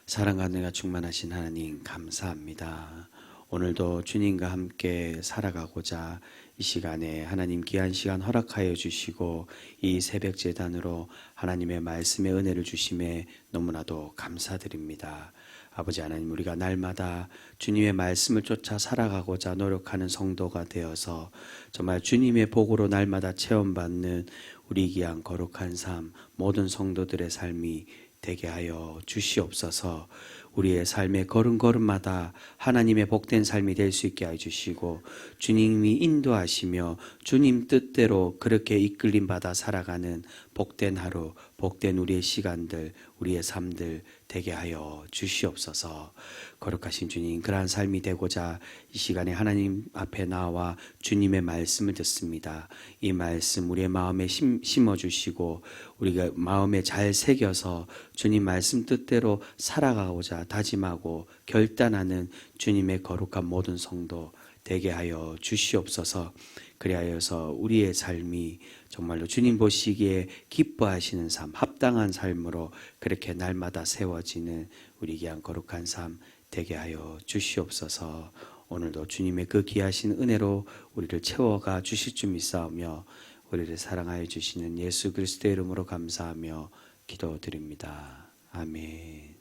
사랑과 은혜가 충만하신 하나님 감사합니다. 오늘도 주님과 함께 살아가고자 이 시간에 하나님 귀한 시간 허락하여 주시고 이 새벽 제단으로 하나님의 말씀의 은혜를 주심에 너무나도 감사드립니다. 아버지 하나님, 우리가 날마다 주님의 말씀을 쫓아 살아가고자 노력하는 성도가 되어서 정말 주님의 복으로 날마다 체험받는 우리 귀한 거룩한 삶, 모든 성도들의 삶이 되게 하여 주시옵소서. 우리의 삶의 걸음걸음마다 하나님의 복된 삶이 될 수 있게 해주시고 주님이 인도하시며 주님 뜻대로 그렇게 이끌림 받아 살아가는 복된 하루, 복된 우리의 시간들, 우리의 삶들 되게 하여 주시옵소서. 거룩하신 주님, 그러한 삶이 되고자 이 시간에 하나님 앞에 나와 주님의 말씀을 듣습니다. 이 말씀 우리의 마음에 심어주시고 우리가 마음에 잘 새겨서 주님 말씀 뜻대로 살아가고자 다짐하고 결단하는 주님의 거룩한 모든 성도 되게 하여 주시옵소서. 그리하여서 우리의 삶이 정말로 주님 보시기에 기뻐하시는 삶, 합당한 삶으로 그렇게 날마다 세워지는 우리 귀한 거룩한 삶 되게 하여 주시옵소서. 오늘도 주님의 그 귀하신 은혜로 우리를 채워가 주실 줄 믿사오며 우리를 사랑하여 주시는 예수 그리스도의 이름으로 감사하며 기도드립니다. 아멘.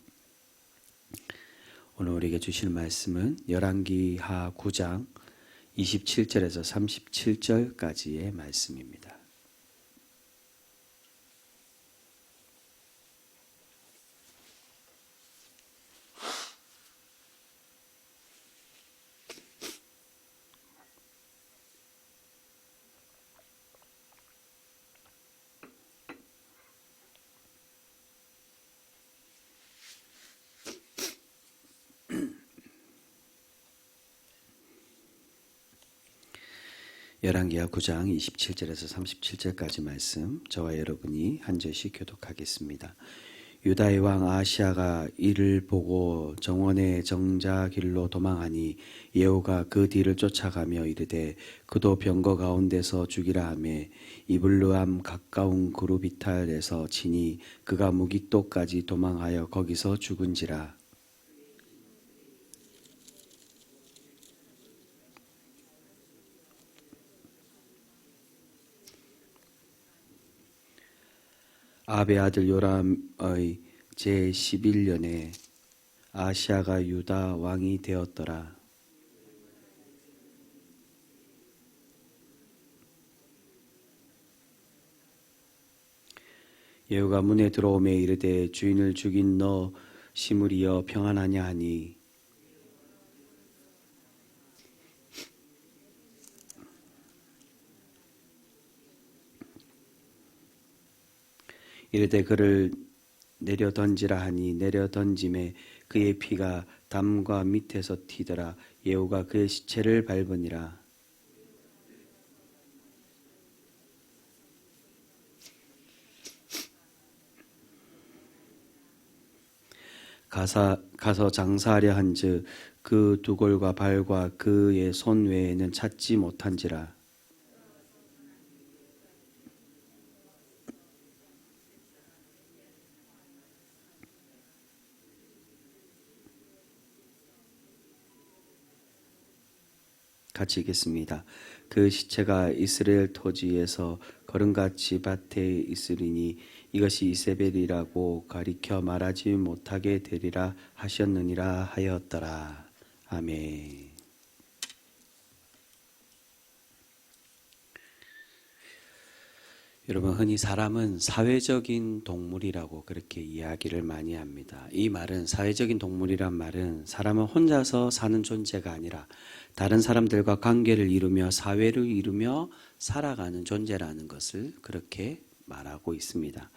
오늘 우리에게 주실 말씀은 열왕기하 9장 27절에서 37절까지의 말씀입니다. 열왕기하 9장 27절에서 37절까지 말씀, 저와 여러분이 한 절씩 교독하겠습니다. 유다의 왕 아하시야가 이를 보고 정원의 정자길로 도망하니 예후가 그 뒤를 쫓아가며 이르되 그도 병거 가운데서 죽이라 하며 이블르암 가까운 그루비탈에서 치니 그가 무기토까지 도망하여 거기서 죽은지라. 아합의 아들 요람의 제11년에 아하시야가 유다 왕이 되었더라. 예후가 문에 들어오매 이르되 주인을 죽인 너 시므리여 평안하냐 하니 이르되 그를 내려 던지라 하니 내려 던짐에 그의 피가 담과 밑에서 튀더라. 예후가 그의 시체를 밟으니라. 가서 장사하려 한즉 그 두 골과 발과 그의 손 외에는 찾지 못한지라. 같이 읽겠습니다. 그 시체가 이스라엘 토지에서 거름같이 밭에 있으리니 이것이 이세벨이라고 가리켜 말하지 못하게 되리라 하셨느니라 하였더라. 아멘. 여러분, 흔히 사람은 사회적인 동물이라고 그렇게 이야기를 많이 합니다. 이 말은, 사회적인 동물이란 말은 사람은 혼자서 사는 존재가 아니라 다른 사람들과 관계를 이루며 사회를 이루며 살아가는 존재라는 것을 그렇게 말하고 있습니다.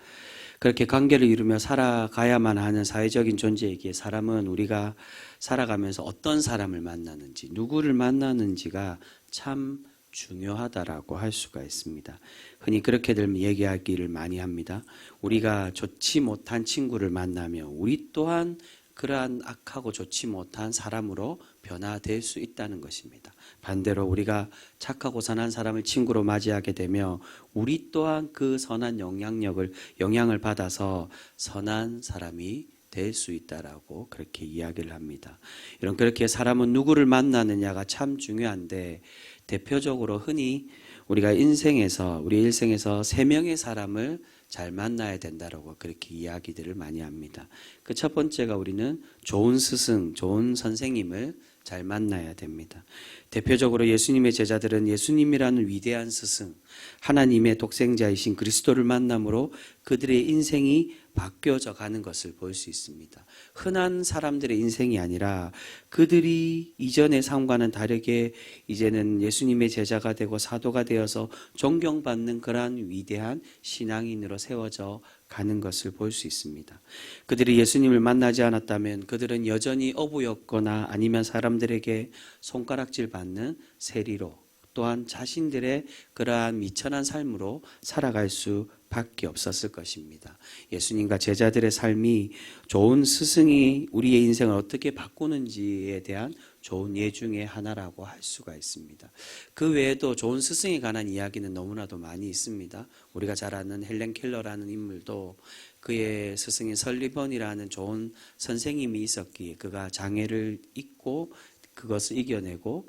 그렇게 관계를 이루며 살아가야만 하는 사회적인 존재이기에 사람은 우리가 살아가면서 어떤 사람을 만나는지, 누구를 만나는지가 참 중요하다라고 할 수가 있습니다. 흔히 그렇게들 얘기하기를 많이 합니다. 우리가 좋지 못한 친구를 만나면 우리 또한 그러한 악하고 좋지 못한 사람으로 변화될 수 있다는 것입니다. 반대로 우리가 착하고 선한 사람을 친구로 맞이하게 되며 우리 또한 그 선한 영향을 받아서 선한 사람이 될 수 있다라고 그렇게 이야기를 합니다. 이런 그렇게 사람은 누구를 만나느냐가 참 중요한데 대표적으로 흔히 우리 일생에서 세 명의 사람을 잘 만나야 된다라고 그렇게 이야기들을 많이 합니다. 그 첫 번째가 우리는 좋은 스승, 좋은 선생님을 잘 만나야 됩니다. 대표적으로 예수님의 제자들은 예수님이라는 위대한 스승, 하나님의 독생자이신 그리스도를 만남으로 그들의 인생이 바뀌어져 가는 것을 볼 수 있습니다. 흔한 사람들의 인생이 아니라 그들이 이전의 삶과는 다르게 이제는 예수님의 제자가 되고 사도가 되어서 존경받는 그러한 위대한 신앙인으로 세워져 가는 것을 볼 수 있습니다. 그들이 예수님을 만나지 않았다면 그들은 여전히 어부였거나 아니면 사람들에게 손가락질 받는 세리로 또한 자신들의 그러한 미천한 삶으로 살아갈 수밖에 없었을 것입니다. 예수님과 제자들의 삶이 좋은 스승이 우리의 인생을 어떻게 바꾸는지에 대한 좋은 예 중에 하나라고 할 수가 있습니다. 그 외에도 좋은 스승에 관한 이야기는 너무나도 많이 있습니다. 우리가 잘 아는 헬렌 켈러라는 인물도 그의 스승인 설리번이라는 좋은 선생님이 있었기에 그가 장애를 잊고 그것을 이겨내고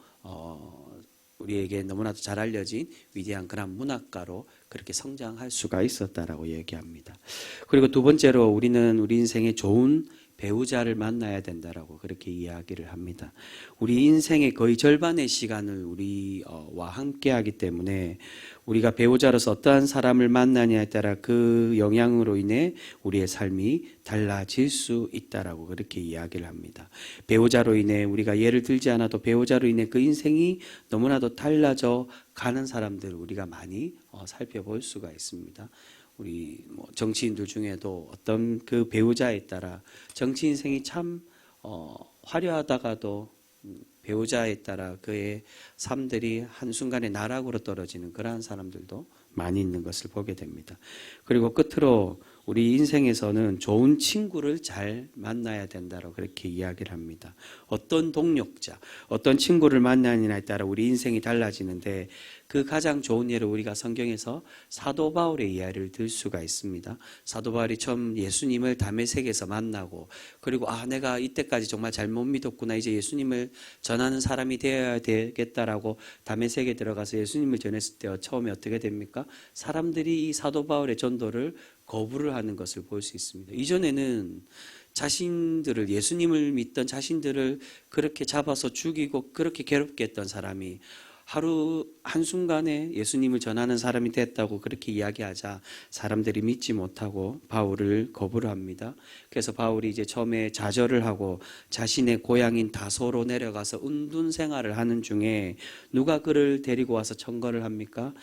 우리에게 너무나도 잘 알려진 위대한 그런 문학가로 그렇게 성장할 수가 있었다라고 얘기합니다. 그리고 두 번째로 우리는 우리 인생에 좋은 배우자를 만나야 된다라고 그렇게 이야기를 합니다. 우리 인생의 거의 절반의 시간을 우리와 함께하기 때문에 우리가 배우자로서 어떠한 사람을 만나냐에 따라 그 영향으로 인해 우리의 삶이 달라질 수 있다라고 그렇게 이야기를 합니다. 배우자로 인해 우리가 예를 들지 않아도 배우자로 인해 그 인생이 너무나도 달라져 가는 사람들을 우리가 많이 살펴볼 수가 있습니다. 우리 정치인들 중에도 어떤 그 배우자에 따라 정치 인생이 참 화려하다가도 배우자에 따라 그의 삶들이 한순간에 나락으로 떨어지는 그러한 사람들도 많이 있는 것을 보게 됩니다. 그리고 끝으로 우리 인생에서는 좋은 친구를 잘 만나야 된다고 그렇게 이야기를 합니다. 어떤 동력자, 어떤 친구를 만나느냐에 따라 우리 인생이 달라지는데 그 가장 좋은 예를 우리가 성경에서 사도 바울의 이야기를 들 수가 있습니다. 사도 바울이 처음 예수님을 다메섹에서 만나고 그리고 내가 이때까지 정말 잘못 믿었구나. 이제 예수님을 전하는 사람이 되어야 되겠다라고 다메섹에 들어가서 예수님을 전했을 때 처음에 어떻게 됩니까? 사람들이 이 사도 바울의 전도를 거부를 하는 것을 볼 수 있습니다. 이전에는 자신들을 예수님을 믿던 자신들을 그렇게 잡아서 죽이고 그렇게 괴롭게 했던 사람이 하루 한순간에 예수님을 전하는 사람이 됐다고 그렇게 이야기하자 사람들이 믿지 못하고 바울을 거부를 합니다. 그래서 바울이 이제 처음에 좌절을 하고 자신의 고향인 다소로 내려가서 은둔 생활을 하는 중에 누가 그를 데리고 와서 청거를 합니까?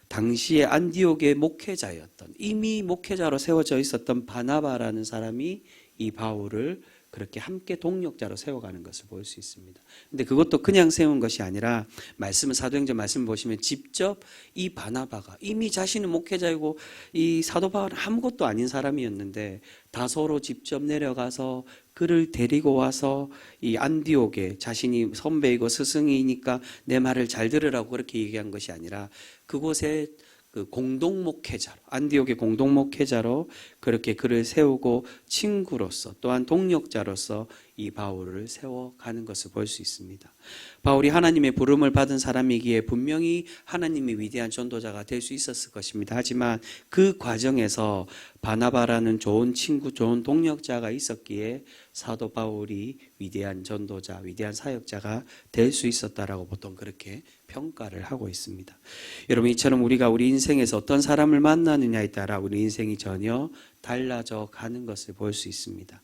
당시에 안디옥의 목회자였던 이미 목회자로 세워져 있었던 바나바라는 사람이 이 바울을 그렇게 함께 동력자로 세워가는 것을 볼 수 있습니다. 근데 그것도 그냥 세운 것이 아니라 사도행전 말씀을 보시면 직접 이 바나바가 이미 자신은 목회자이고 이 사도 바울은 아무것도 아닌 사람이었는데 다소로 직접 내려가서 그를 데리고 와서 이 안디옥에 자신이 선배이고 스승이니까 내 말을 잘 들으라고 그렇게 얘기한 것이 아니라 그곳에 그 공동목회자로 안디옥의 공동목회자로 그렇게 그를 세우고 친구로서 또한 동력자로서 이 바울을 세워가는 것을 볼 수 있습니다. 바울이 하나님의 부름을 받은 사람이기에 분명히 하나님의 위대한 전도자가 될 수 있었을 것입니다. 하지만 그 과정에서 바나바라는 좋은 친구, 좋은 동력자가 있었기에 사도 바울이 위대한 전도자, 위대한 사역자가 될 수 있었다라고 보통 그렇게 평가를 하고 있습니다. 여러분, 이처럼 우리가 우리 인생에서 어떤 사람을 만나느냐에 따라 우리 인생이 전혀 달라져 가는 것을 볼 수 있습니다.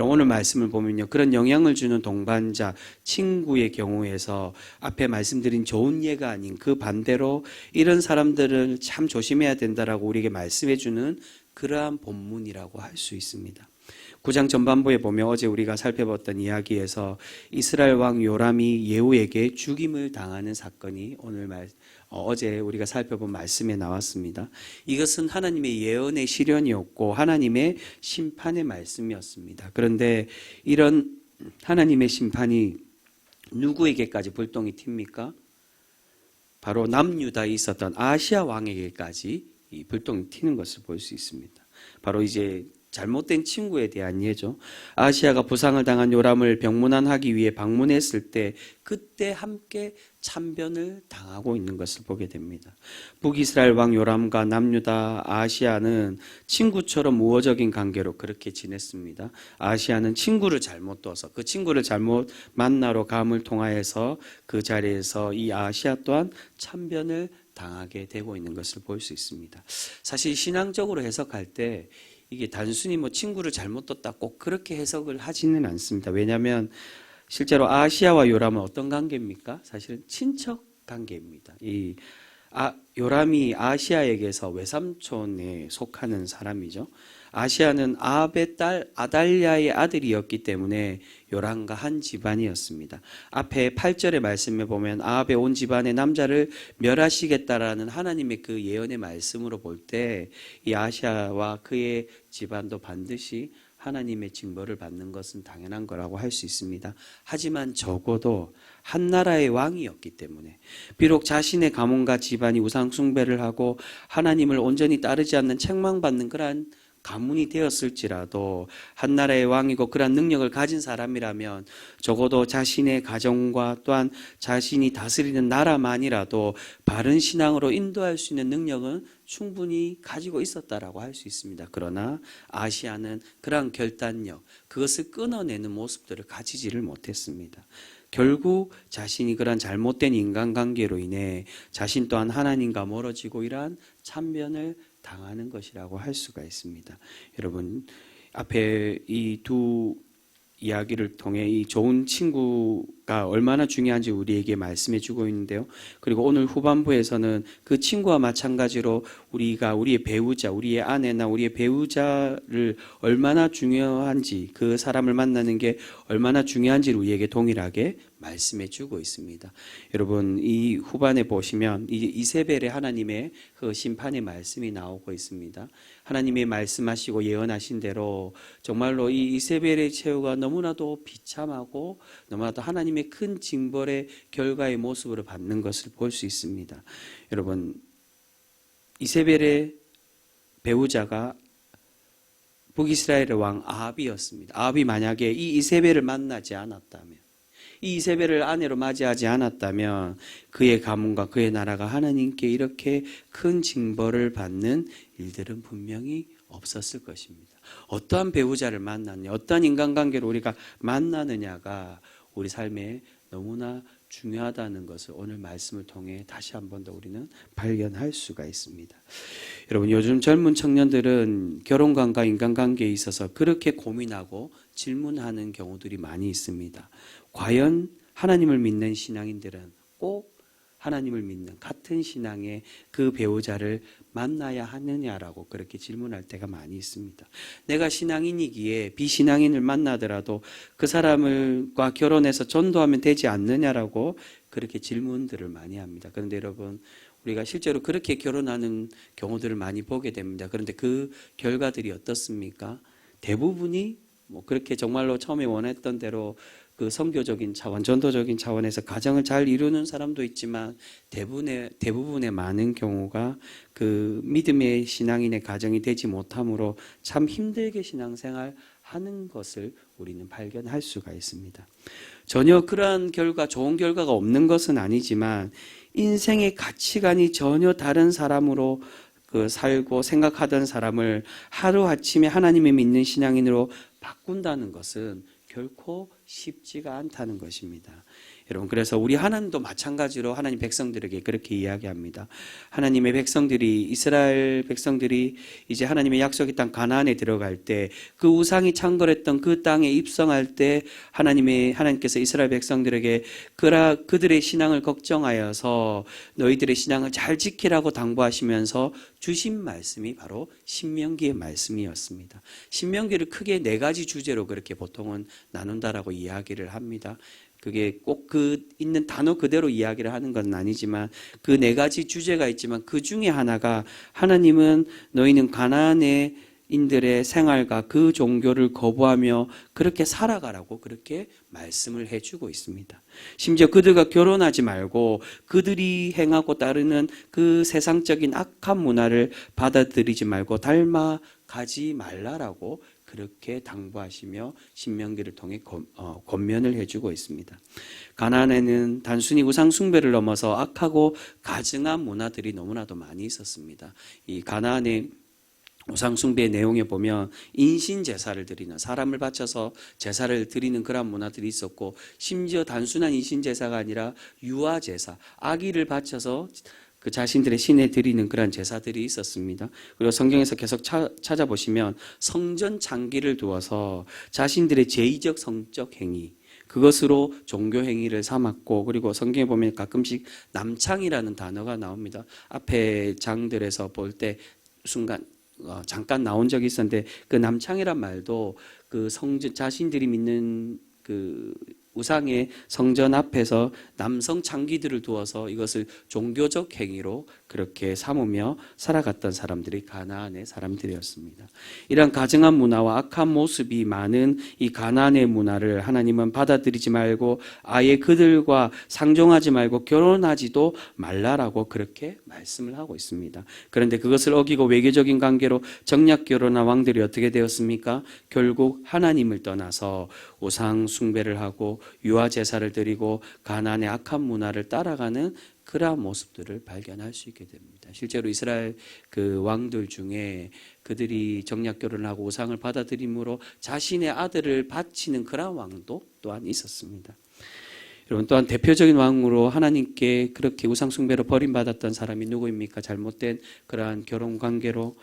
오늘 말씀을 보면요, 그런 영향을 주는 동반자, 친구의 경우에서 앞에 말씀드린 좋은 예가 아닌 그 반대로 이런 사람들을 참 조심해야 된다라고 우리에게 말씀해 주는 그러한 본문이라고 할 수 있습니다. 9장 전반부에 보면 어제 우리가 살펴봤던 이야기에서 이스라엘 왕 요람이 예후에게 죽임을 당하는 사건이 어제 우리가 살펴본 말씀에 나왔습니다. 이것은 하나님의 예언의 실현이었고 하나님의 심판의 말씀이었습니다. 그런데 이런 하나님의 심판이 누구에게까지 불똥이 튑니까? 바로 남유다에 있었던 아시아 왕에게까지 이 불똥이 튀는 것을 볼 수 있습니다. 바로 이제 잘못된 친구에 대한 예죠. 아하시아가 부상을 당한 요람을 병문안하기 위해 방문했을 때 그때 함께 참변을 당하고 있는 것을 보게 됩니다. 북이스라엘 왕 요람과 남유다 아하시아는 친구처럼 우호적인 관계로 그렇게 지냈습니다. 아하시아는 친구를 잘못 둬서 그 친구를 잘못 만나러 감을 통하여서 그 자리에서 이 아하시아 또한 참변을 당하게 되고 있는 것을 볼 수 있습니다. 사실 신앙적으로 해석할 때 이게 단순히 뭐 친구를 잘못 뒀다 꼭 그렇게 해석을 하지는 않습니다. 왜냐하면 실제로 아하시아와 요람은 어떤 관계입니까? 사실은 친척 관계입니다. 요람이 아하시아에게서 외삼촌에 속하는 사람이죠. 아하시아는 아합의 딸 아달랴의 아들이었기 때문에 요람과 한 집안이었습니다. 앞에 8절의 말씀에 보면 아합의 온 집안의 남자를 멸하시겠다라는 하나님의 그 예언의 말씀으로 볼 때 이 아하시아와 그의 집안도 반드시 하나님의 징벌을 받는 것은 당연한 거라고 할 수 있습니다. 하지만 적어도 한 나라의 왕이었기 때문에 비록 자신의 가문과 집안이 우상 숭배를 하고 하나님을 온전히 따르지 않는 책망받는 그러한 가문이 되었을지라도 한 나라의 왕이고 그러한 능력을 가진 사람이라면 적어도 자신의 가정과 또한 자신이 다스리는 나라만이라도 바른 신앙으로 인도할 수 있는 능력은 충분히 가지고 있었다라고 할 수 있습니다. 그러나 아시아는 그러한 결단력, 그것을 끊어내는 모습들을 가지지를 못했습니다. 결국 자신이 그러한 잘못된 인간관계로 인해 자신 또한 하나님과 멀어지고 이러한 참변을 당하는 것이라고 할 수가 있습니다. 여러분, 앞에 이 두 이야기를 통해 이 좋은 친구가 얼마나 중요한지 우리에게 말씀해 주고 있는데요. 그리고 오늘 후반부에서는 그 친구와 마찬가지로 우리가 우리의 배우자, 우리의 아내나 우리의 배우자를 얼마나 중요한지, 그 사람을 만나는 게 얼마나 중요한지를 우리에게 동일하게 말씀해 주고 있습니다. 여러분, 이 후반에 보시면 이세벨의 하나님의 그 심판의 말씀이 나오고 있습니다. 하나님이 말씀하시고 예언하신 대로 정말로 이 이세벨의 최후가 너무나도 비참하고 너무나도 하나님의 큰 징벌의 결과의 모습으로 받는 것을 볼 수 있습니다. 여러분, 이세벨의 배우자가 북이스라엘의 왕 아합이었습니다. 아합이 만약에 이 이세벨을 만나지 않았다면, 이 이세벨을 아내로 맞이하지 않았다면 그의 가문과 그의 나라가 하나님께 이렇게 큰 징벌을 받는 일들은 분명히 없었을 것입니다. 어떠한 배우자를 만났냐, 어떠한 인간관계를 우리가 만나느냐가 우리 삶에 너무나 중요하다는 것을 오늘 말씀을 통해 다시 한 번 더 우리는 발견할 수가 있습니다. 여러분, 요즘 젊은 청년들은 결혼관과 인간관계에 있어서 그렇게 고민하고 질문하는 경우들이 많이 있습니다. 과연 하나님을 믿는 신앙인들은 꼭 하나님을 믿는 같은 신앙의 그 배우자를 만나야 하느냐라고 그렇게 질문할 때가 많이 있습니다. 내가 신앙인이기에 비신앙인을 만나더라도 그 사람과 결혼해서 전도하면 되지 않느냐라고 그렇게 질문들을 많이 합니다. 그런데 여러분, 우리가 실제로 그렇게 결혼하는 경우들을 많이 보게 됩니다. 그런데 그 결과들이 어떻습니까? 대부분이 그렇게 정말로 처음에 원했던 대로 그 선교적인 차원, 전도적인 차원에서 가정을 잘 이루는 사람도 있지만 대부분의 많은 경우가 그 믿음의 신앙인의 가정이 되지 못함으로 참 힘들게 신앙생활 하는 것을 우리는 발견할 수가 있습니다. 전혀 그러한 좋은 결과가 없는 것은 아니지만 인생의 가치관이 전혀 다른 사람으로 살고 생각하던 사람을 하루아침에 하나님을 믿는 신앙인으로 바꾼다는 것은 결코 쉽지가 않다는 것입니다. 여러분, 그래서 우리 하나님도 마찬가지로 하나님 백성들에게 그렇게 이야기합니다. 하나님의 백성들이, 이스라엘 백성들이 이제 하나님의 약속의 땅 가나안에 들어갈 때, 그 우상이 창궐했던 그 땅에 입성할 때 하나님께서 이스라엘 백성들에게 그들의 신앙을 걱정하여서 너희들의 신앙을 잘 지키라고 당부하시면서 주신 말씀이 바로 신명기의 말씀이었습니다. 신명기를 크게 4가지 주제로 그렇게 보통은 나눈다라고 이야기를 합니다. 그게 꼭 있는 단어 그대로 이야기를 하는 건 아니지만 그 4가지 주제가 있지만 그 중에 하나가 하나님은 너희는 가나안의 인들의 생활과 그 종교를 거부하며 그렇게 살아가라고 그렇게 말씀을 해주고 있습니다. 심지어 그들과 결혼하지 말고 그들이 행하고 따르는 그 세상적인 악한 문화를 받아들이지 말고 닮아 가지 말라라고 그렇게 당부하시며 신명기를 통해 권면을 해주고 있습니다. 가나안에는 단순히 우상 숭배를 넘어서 악하고 가증한 문화들이 너무나도 많이 있었습니다. 이 가나안의 우상 숭배의 내용에 보면 인신 제사를 드리는, 사람을 바쳐서 제사를 드리는 그런 문화들이 있었고, 심지어 단순한 인신 제사가 아니라 유아 제사, 아기를 바쳐서 그 자신들의 신에 드리는 그런 제사들이 있었습니다. 그리고 성경에서 계속 찾아보시면 성전 창기를 두어서 자신들의 제의적 성적 행위, 그것으로 종교 행위를 삼았고, 그리고 성경에 보면 가끔씩 남창이라는 단어가 나옵니다. 앞에 장들에서 볼 때 순간 잠깐 나온 적이 있었는데, 그 남창이란 말도 그 성전, 자신들이 믿는 그 우상의 성전 앞에서 남성 창기들을 두어서 이것을 종교적 행위로 그렇게 삼으며 살아갔던 사람들이 가나안의 사람들이었습니다. 이런 가증한 문화와 악한 모습이 많은 이 가나안의 문화를 하나님은 받아들이지 말고 아예 그들과 상종하지 말고 결혼하지도 말라라고 그렇게 말씀을 하고 있습니다. 그런데 그것을 어기고 외교적인 관계로 정략 결혼한 왕들이 어떻게 되었습니까? 결국 하나님을 떠나서 우상 숭배를 하고 유아 제사를 드리고 가나안의 악한 문화를 따라가는 그러한 모습들을 발견할 수 있게 됩니다. 실제로 이스라엘 그 왕들 중에 그들이 정략 결혼을 하고 우상을 받아들임으로 자신의 아들을 바치는 그러한 왕도 또한 있었습니다. 여러분, 또한 대표적인 왕으로 하나님께 그렇게 우상 숭배로 버림받았던 사람이 누구입니까? 잘못된 그러한 결혼 관계로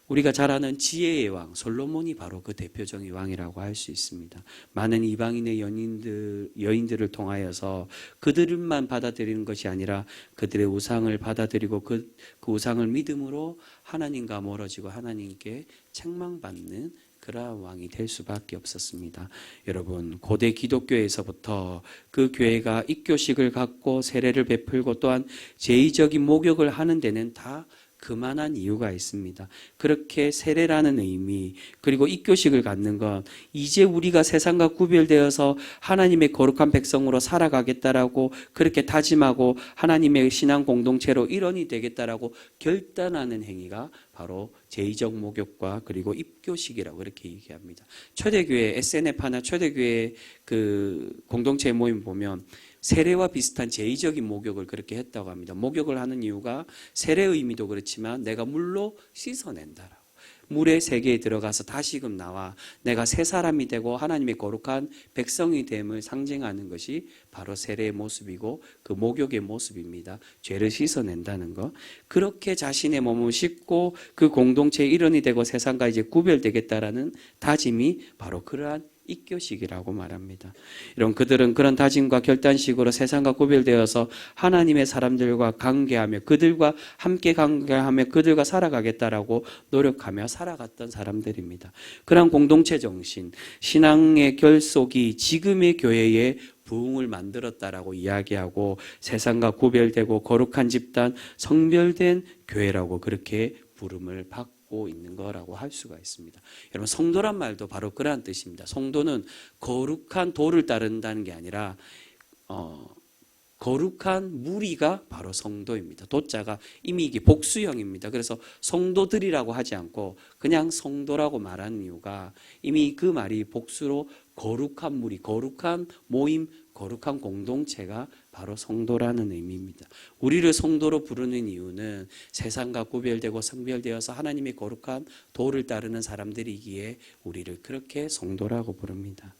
우리가 잘 아는 지혜의 왕 솔로몬이 바로 그 대표적인 왕이라고 할 수 있습니다. 많은 이방인의 여인들을 통하여서 그들만 받아들이는 것이 아니라 그들의 우상을 받아들이고 그 우상을 믿음으로 하나님과 멀어지고 하나님께 책망받는 그러한 왕이 될 수밖에 없었습니다. 여러분, 고대 기독교에서부터 그 교회가 익교식을 갖고 세례를 베풀고 또한 제의적인 목욕을 하는 데는 다 그만한 이유가 있습니다. 그렇게 세례라는 의미, 그리고 익교식을 갖는 것, 이제 우리가 세상과 구별되어서 하나님의 거룩한 백성으로 살아가겠다라고 그렇게 다짐하고 하나님의 신앙 공동체로 일원이 되겠다라고 결단하는 행위가 바로 제의적 목욕과 그리고 입교식이라고 그렇게 얘기합니다. 초대교회 SNF나 초대교회 그 공동체 모임 보면 세례와 비슷한 제의적인 목욕을 그렇게 했다고 합니다. 목욕을 하는 이유가 세례의 의미도 그렇지만 내가 물로 씻어낸다라고. 물의 세계에 들어가서 다시금 나와 내가 새 사람이 되고 하나님의 거룩한 백성이 됨을 상징하는 것이 바로 세례의 모습이고 그 목욕의 모습입니다. 죄를 씻어낸다는 것. 그렇게 자신의 몸을 씻고 그 공동체의 일원이 되고 세상과 이제 구별되겠다라는 다짐이 바로 그러한 익교식이라고 말합니다. 이런 그들은 그런 다짐과 결단식으로 세상과 구별되어서 하나님의 사람들과 관계하며 그들과 함께 관계하며 그들과 살아가겠다라고 노력하며 살아갔던 사람들입니다. 그런 공동체 정신, 신앙의 결속이 지금의 교회의 부흥을 만들었다라고 이야기하고 세상과 구별되고 거룩한 집단, 성별된 교회라고 그렇게 부름을 받고 있는 거라고 할 수가 있습니다. 여러분, 성도란 말도 바로 그러한 뜻입니다. 성도는 거룩한 도를 따른다는 게 아니라 거룩한 무리가 바로 성도입니다. 도자가 이미 이게 복수형입니다. 그래서 성도들이라고 하지 않고 그냥 성도라고 말하는 이유가 이미 그 말이 복수로 거룩한 무리, 거룩한 모임, 거룩한 공동체가 바로 성도라는 의미입니다. 우리를 성도로 부르는 이유는 세상과 구별되고 성별되어서 하나님의 거룩한 도를 따르는 사람들이기에 우리를 그렇게 성도라고 부릅니다.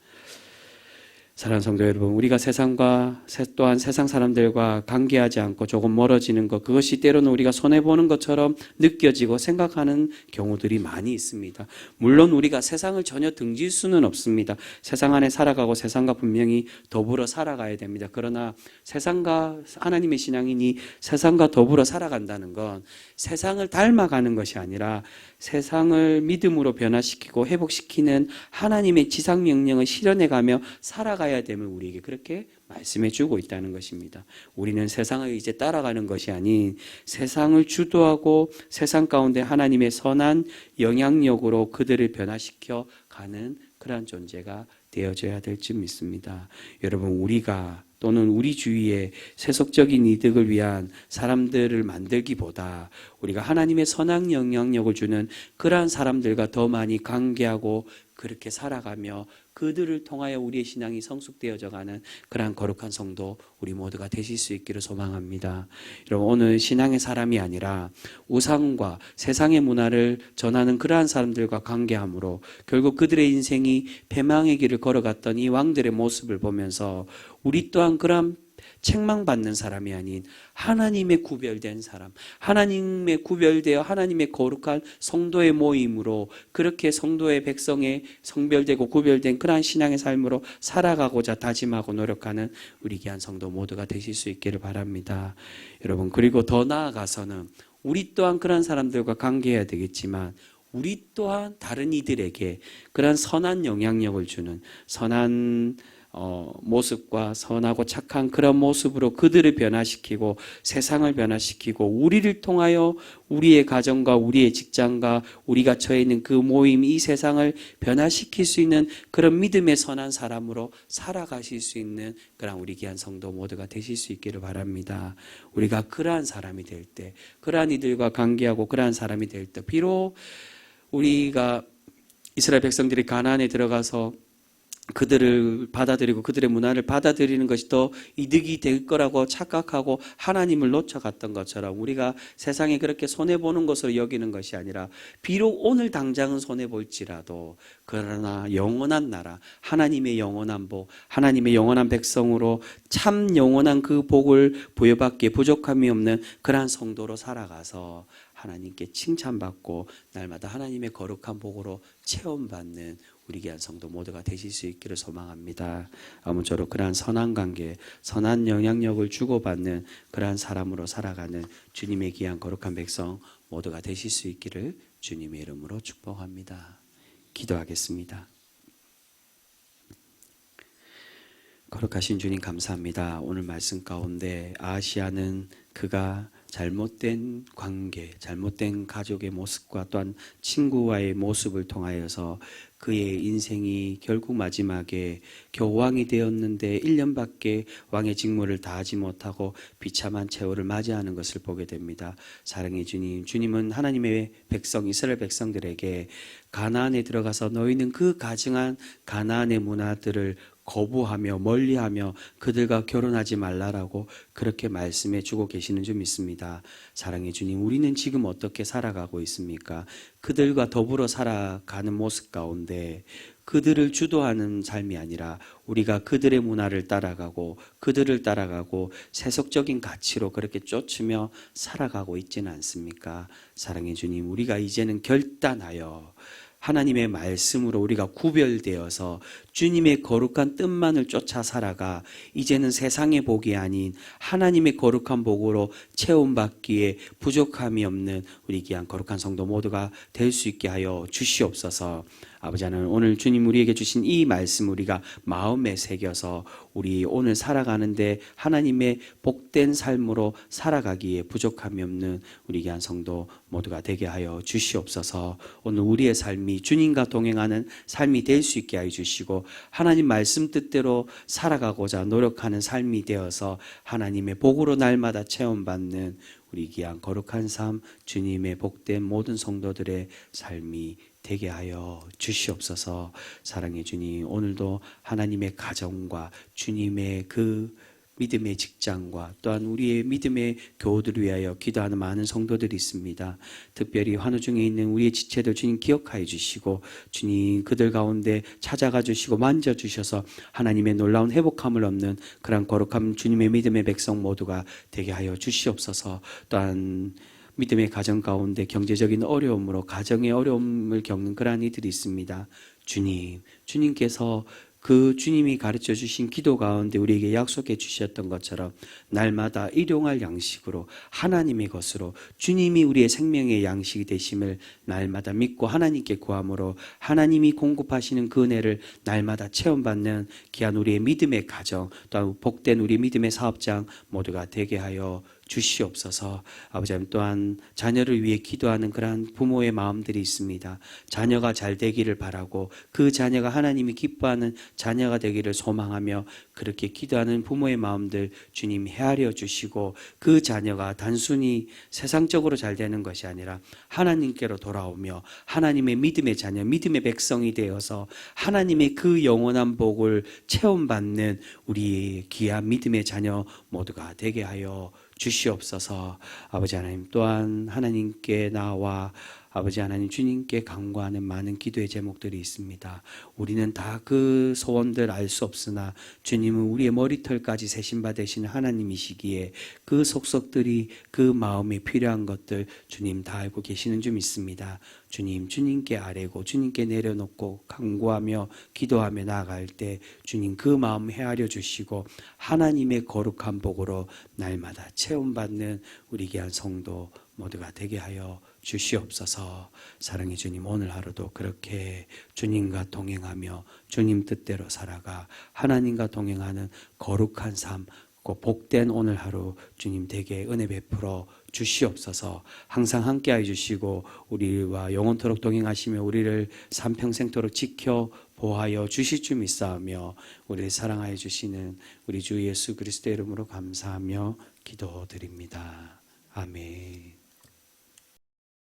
사랑하는 성도 여러분, 우리가 세상과 또한 세상 사람들과 관계하지 않고 조금 멀어지는 것, 그것이 때로는 우리가 손해보는 것처럼 느껴지고 생각하는 경우들이 많이 있습니다. 물론 우리가 세상을 전혀 등질 수는 없습니다. 세상 안에 살아가고 세상과 분명히 더불어 살아가야 됩니다. 그러나 세상과 하나님의 신앙인이 세상과 더불어 살아간다는 건 세상을 닮아가는 것이 아니라 세상을 믿음으로 변화시키고 회복시키는 하나님의 지상명령을 실현해가며 살아가야 됨을 우리에게 그렇게 말씀해 주고 있다는 것입니다. 우리는 세상을 이제 따라가는 것이 아닌 세상을 주도하고 세상 가운데 하나님의 선한 영향력으로 그들을 변화시켜 가는 그러한 존재가 되어져야 될 줄 믿습니다. 여러분, 우리가 또는 우리 주위에 세속적인 이득을 위한 사람들을 만들기보다 우리가 하나님의 선한 영향력을 주는 그러한 사람들과 더 많이 관계하고 그렇게 살아가며 그들을 통하여 우리의 신앙이 성숙되어져가는 그러한 거룩한 성도 우리 모두가 되실 수 있기를 소망합니다. 여러분, 오늘 신앙의 사람이 아니라 우상과 세상의 문화를 전하는 그러한 사람들과 관계함으로 결국 그들의 인생이 패망의 길을 걸어갔던 이 왕들의 모습을 보면서 우리 또한 그러한 책망받는 사람이 아닌 하나님의 구별된 사람, 하나님의 구별되어 하나님의 거룩한 성도의 모임으로 그렇게 성도의 백성의 성별되고 구별된 그러한 신앙의 삶으로 살아가고자 다짐하고 노력하는 우리 귀한 성도 모두가 되실 수 있기를 바랍니다. 여러분, 그리고 더 나아가서는 우리 또한 그러한 사람들과 관계해야 되겠지만 우리 또한 다른 이들에게 그러한 선한 영향력을 주는 선한 모습과 선하고 착한 그런 모습으로 그들을 변화시키고 세상을 변화시키고 우리를 통하여 우리의 가정과 우리의 직장과 우리가 처해 있는 그 모임, 이 세상을 변화시킬 수 있는 그런 믿음의 선한 사람으로 살아가실 수 있는 그런 우리 귀한 성도 모두가 되실 수 있기를 바랍니다. 우리가 그러한 사람이 될 때, 그러한 이들과 관계하고 그러한 사람이 될 때, 비록 우리가 이스라엘 백성들이 가나안에 들어가서 그들을 받아들이고 그들의 문화를 받아들이는 것이 더 이득이 될 거라고 착각하고 하나님을 놓쳐갔던 것처럼 우리가 세상에 그렇게 손해보는 것으로 여기는 것이 아니라 비록 오늘 당장은 손해볼지라도 그러나 영원한 나라, 하나님의 영원한 복, 하나님의 영원한 백성으로 참 영원한 그 복을 부여받기에 부족함이 없는 그러한 성도로 살아가서 하나님께 칭찬받고 날마다 하나님의 거룩한 복으로 체험받는 우리 귀한 성도 모두가 되실 수 있기를 소망합니다. 아무쪼록 그러한 선한 관계, 선한 영향력을 주고받는 그러한 사람으로 살아가는 주님의 귀한 거룩한 백성 모두가 되실 수 있기를 주님의 이름으로 축복합니다. 기도하겠습니다. 거룩하신 주님 감사합니다. 오늘 말씀 가운데 아하시아는 그가 잘못된 관계, 잘못된 가족의 모습과 또한 친구와의 모습을 통하여서 그의 인생이 결국 마지막에 겨우 왕이 되었는데 1년밖에 왕의 직무를 다하지 못하고 비참한 최후를 맞이하는 것을 보게 됩니다. 사랑의 주님, 주님은 하나님의 백성, 이스라엘 백성들에게 가나안에 들어가서 너희는 그 가증한 가나안의 문화들을 거부하며 멀리하며 그들과 결혼하지 말라라고 그렇게 말씀해 주고 계시는 줄 믿습니다. 사랑의 주님, 우리는 지금 어떻게 살아가고 있습니까? 그들과 더불어 살아가는 모습 가운데 그들을 주도하는 삶이 아니라 우리가 그들의 문화를 따라가고 그들을 따라가고 세속적인 가치로 그렇게 쫓으며 살아가고 있지는 않습니까? 사랑의 주님, 우리가 이제는 결단하여 하나님의 말씀으로 우리가 구별되어서 주님의 거룩한 뜻만을 쫓아 살아가 이제는 세상의 복이 아닌 하나님의 거룩한 복으로 체험받기에 부족함이 없는 우리 귀한 거룩한 성도 모두가 될 수 있게 하여 주시옵소서. 아버지 하나님, 오늘 주님 우리에게 주신 이 말씀 우리가 마음에 새겨서 우리 오늘 살아가는데 하나님의 복된 삶으로 살아가기에 부족함이 없는 우리 귀한 성도 모두가 되게 하여 주시옵소서. 오늘 우리의 삶이 주님과 동행하는 삶이 될 수 있게 하여 주시고 하나님 말씀 뜻대로 살아가고자 노력하는 삶이 되어서 하나님의 복으로 날마다 체험받는 우리 귀한 거룩한 삶, 주님의 복된 모든 성도들의 삶이 되게 하여 주시옵소서. 사랑의 주님, 오늘도 하나님의 가정과 주님의 그 믿음의 직장과 또한 우리의 믿음의 교우들을 위하여 기도하는 많은 성도들이 있습니다. 특별히 환우 중에 있는 우리의 지체들 주님 기억하여 주시고 주님 그들 가운데 찾아가 주시고 만져주셔서 하나님의 놀라운 회복함을 얻는 그런 거룩한 주님의 믿음의 백성 모두가 되게 하여 주시옵소서. 또한 믿음의 가정 가운데 경제적인 어려움으로 가정의 어려움을 겪는 그러한 이들이 있습니다. 주님께서 그 주님이 가르쳐 주신 기도 가운데 우리에게 약속해 주셨던 것처럼 날마다 일용할 양식으로 하나님의 것으로 주님이 우리의 생명의 양식이 되심을 날마다 믿고 하나님께 구함으로 하나님이 공급하시는 그 은혜를 날마다 체험받는 귀한 우리의 믿음의 가정, 또 복된 우리 믿음의 사업장 모두가 되게 하여 주시옵소서. 아버지 하나님, 또한 자녀를 위해 기도하는 그러한 부모의 마음들이 있습니다. 자녀가 잘 되기를 바라고 그 자녀가 하나님이 기뻐하는 자녀가 되기를 소망하며 그렇게 기도하는 부모의 마음들 주님 헤아려 주시고, 그 자녀가 단순히 세상적으로 잘 되는 것이 아니라 하나님께로 돌아오며 하나님의 믿음의 자녀, 믿음의 백성이 되어서 하나님의 그 영원한 복을 체험받는 우리 귀한 믿음의 자녀 모두가 되게 하여 주시옵소서. 아버지 하나님, 또한 하나님께 나와 아버지 하나님 주님께 간구하는 많은 기도의 제목들이 있습니다. 우리는 다 그 소원들 알 수 없으나 주님은 우리의 머리털까지 세신 바 되시는 하나님이시기에 그 속속들이, 그 마음이 필요한 것들 주님 다 알고 계시는 줄 믿습니다. 주님, 주님께 아뢰고 주님께 내려놓고 간구하며 기도하며 나아갈 때 주님 그 마음 헤아려 주시고 하나님의 거룩한 복으로 날마다 체험받는 우리 귀한 성도 모두가 되게 하여 주시옵소서. 사랑의 주님, 오늘 하루도 그렇게 주님과 동행하며 주님 뜻대로 살아가 하나님과 동행하는 거룩한 삶, 그 복된 오늘 하루 주님 되게 은혜 베풀어 주시옵소서. 항상 함께해 주시고 우리와 영원토록 동행하시며 우리를 삼평생토록 지켜 보호하여 주실 줄 믿사오며 우리를 사랑하여 주시는 우리 주 예수 그리스도의 이름으로 감사하며 기도드립니다. 아멘.